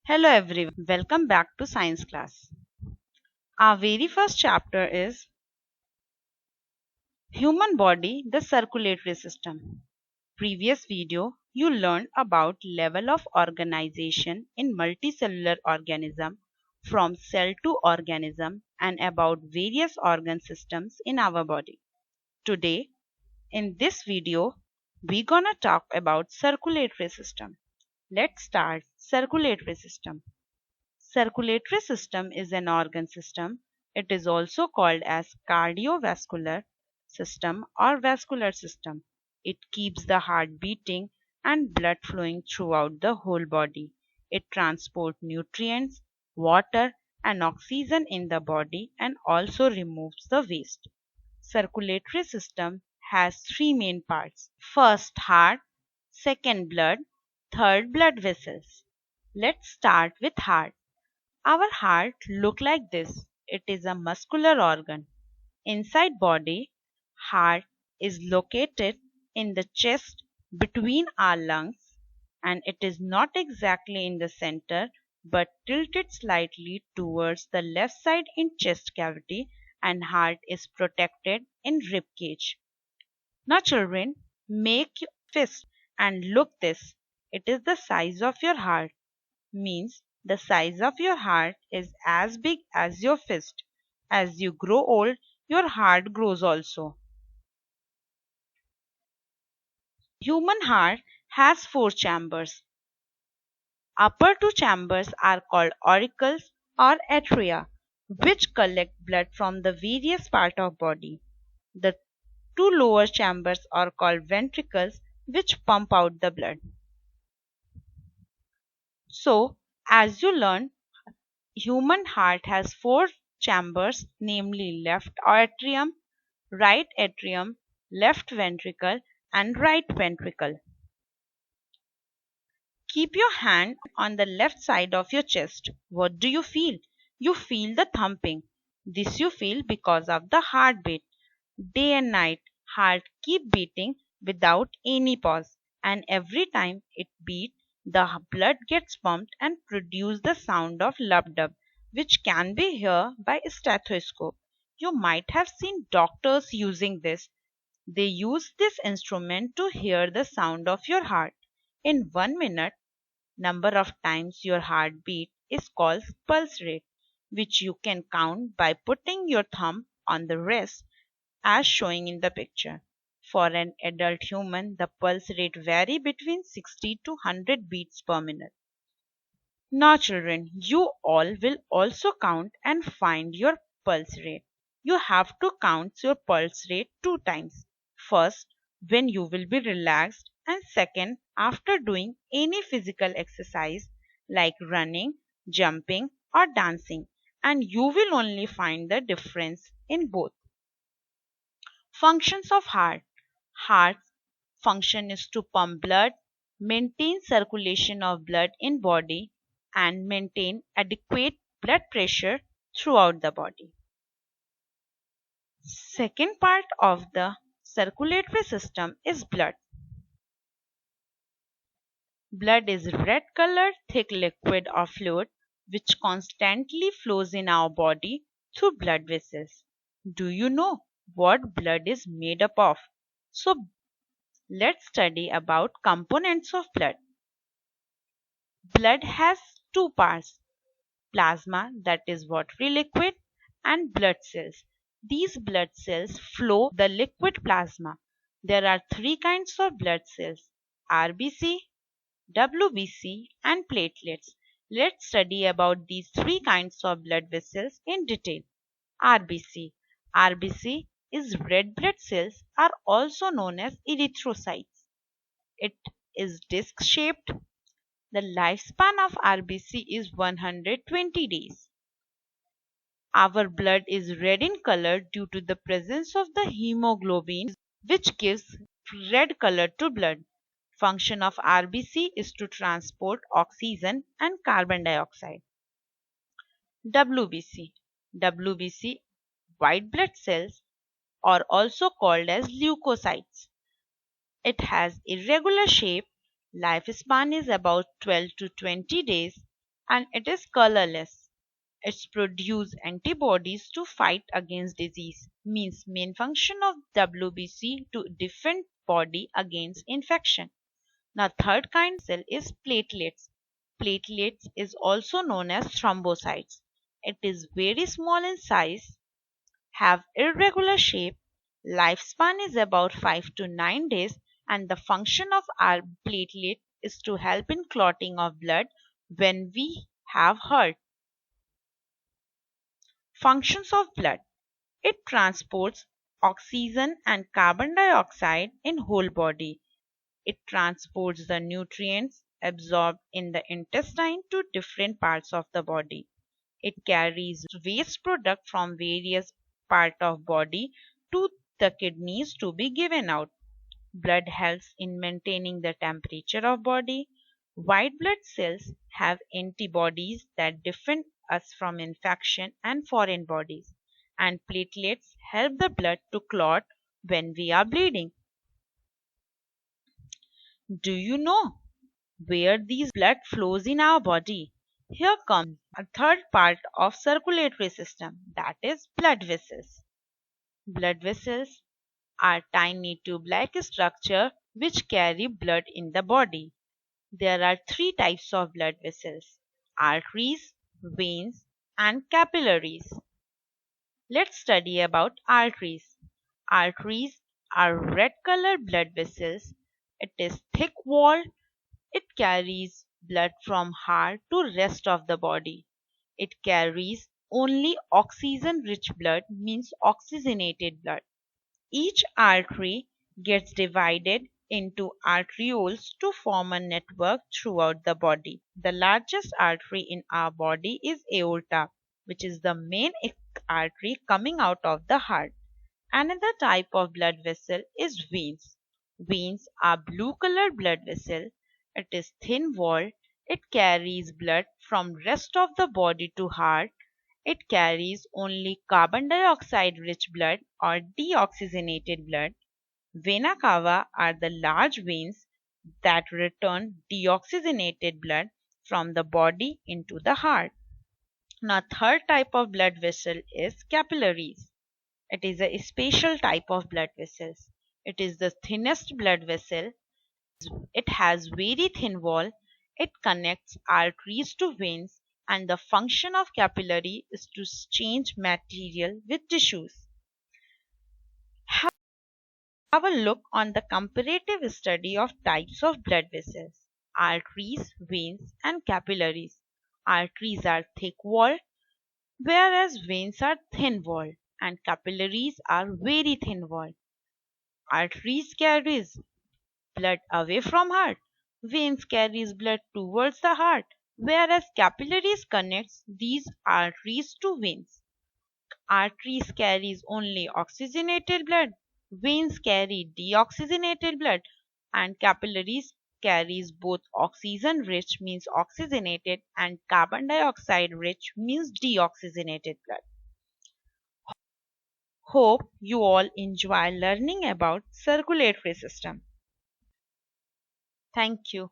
Hello everyone, welcome back to science class. Our very first chapter is human body, the circulatory system. Previous video you learned about level of organization in multicellular organism from cell to organism and about various organ systems in our body. Today in this video we gonna talk about circulatory system. Let's start circulatory system. Circulatory system is an organ system. It is also called as cardiovascular system or vascular system. It keeps the heart beating and blood flowing throughout the whole body. It transports nutrients, water and oxygen in the body and also removes the waste. Circulatory system has three main parts. First heart, second blood, third blood vessels. Let's start with heart. Our heart look like this. It is a muscular organ. Inside body, heart is located in the chest between our lungs and it is not exactly in the center but tilted slightly towards the left side in chest cavity and heart is protected in rib cage. Now children, make your fist and look this. It is the size of your heart means the size of your heart is as big as your fist. As you grow old, your heart grows also. Human heart has four chambers. Upper two chambers are called auricles or atria, which collect blood from the various parts of body. The two lower chambers are called ventricles, which pump out the blood. So, as you learn, human heart has four chambers, namely left atrium, right atrium, left ventricle and right ventricle. Keep your hand on the left side of your chest. What do you feel? You feel the thumping. This you feel because of the heartbeat. Day and night, heart keep beating without any pause and every time it beats, the blood gets pumped and produce the sound of lub-dub which can be heard by a stethoscope. You might have seen doctors using this. They use this instrument to hear the sound of your heart. In 1 minute, number of times your heart beat is called pulse rate, which you can count by putting your thumb on the wrist as showing in the picture. For an adult human, the pulse rate vary between 60 to 100 beats per minute. Now children, you all will also count and find your pulse rate. You have to count your pulse rate two times. First, when you will be relaxed and second, after doing any physical exercise like running, jumping or dancing and you will only find the difference in both. Functions of heart. Heart's function is to pump blood, maintain circulation of blood in body and maintain adequate blood pressure throughout the body. Second part of the circulatory system is blood. Blood is red colored thick liquid or fluid which constantly flows in our body through blood vessels. Do you know what blood is made up of? So let's study about components of blood. Blood has two parts, plasma that is watery liquid and blood cells. These blood cells flow the liquid plasma. There are three kinds of blood cells, RBC, WBC and platelets. Let's study about these three kinds of blood vessels in detail. RBC. RBC is red blood cells are also known as erythrocytes. It is disc shaped. The lifespan of RBC is 120 days. Our blood is red in color due to the presence of the hemoglobin which gives red color to blood. Function of RBC is to transport oxygen and carbon dioxide. WBC. WBC white blood cells are also called as leukocytes. It has irregular shape. Lifespan is about 12 to 20 days and it is colorless. It's produce antibodies to fight against disease, means main function of WBC to defend body against infection. Now third kind cell is platelets. Platelets is also known as thrombocytes. It is very small in size, have irregular shape, lifespan is about 5 to 9 days, and the function of our platelet is to help in clotting of blood when we have hurt. Functions of blood. It transports oxygen and carbon dioxide in whole body. It transports the nutrients absorbed in the intestine to different parts of the body. It carries waste product from various parts of body to the kidneys to be given out. Blood helps in maintaining the temperature of body. White blood cells have antibodies that defend us from infection and foreign bodies. And platelets help the blood to clot when we are bleeding. Do you know where these blood flows in our body? Here comes a third part of circulatory system, that is blood vessels. Blood vessels are tiny tube-like structure which carry blood in the body. There are three types of blood vessels: arteries, veins, and capillaries. Let's study about arteries. Arteries are red colored blood vessels. It is thick walled. It carries blood from heart to rest of the body. It carries only oxygen-rich blood, means oxygenated blood. Each artery gets divided into arterioles to form a network throughout the body. The largest artery in our body is aorta, which is the main artery coming out of the heart. Another type of blood vessel is veins. Veins are blue colored blood vessel. It is thin walled. It carries blood from rest of the body to heart. It carries only carbon dioxide rich blood or deoxygenated blood. Vena cava are the large veins that return deoxygenated blood from the body into the heart. Now third type of blood vessel is capillaries. It is a special type of blood vessels. It is the thinnest blood vessel. It has very thin wall. It connects arteries to veins, and the function of capillary is to exchange material with tissues. Have a look on the comparative study of types of blood vessels: arteries, veins, and capillaries. Arteries are thick walled, whereas veins are thin walled, and capillaries are very thin walled. Arteries carries blood away from heart. Veins carries blood towards the heart, whereas capillaries connects these arteries to veins. Arteries carries only oxygenated blood. Veins carry deoxygenated blood, and capillaries carries both oxygen rich, means oxygenated, and carbon dioxide rich, means deoxygenated blood. Hope you all enjoy learning about circulatory system. Thank you.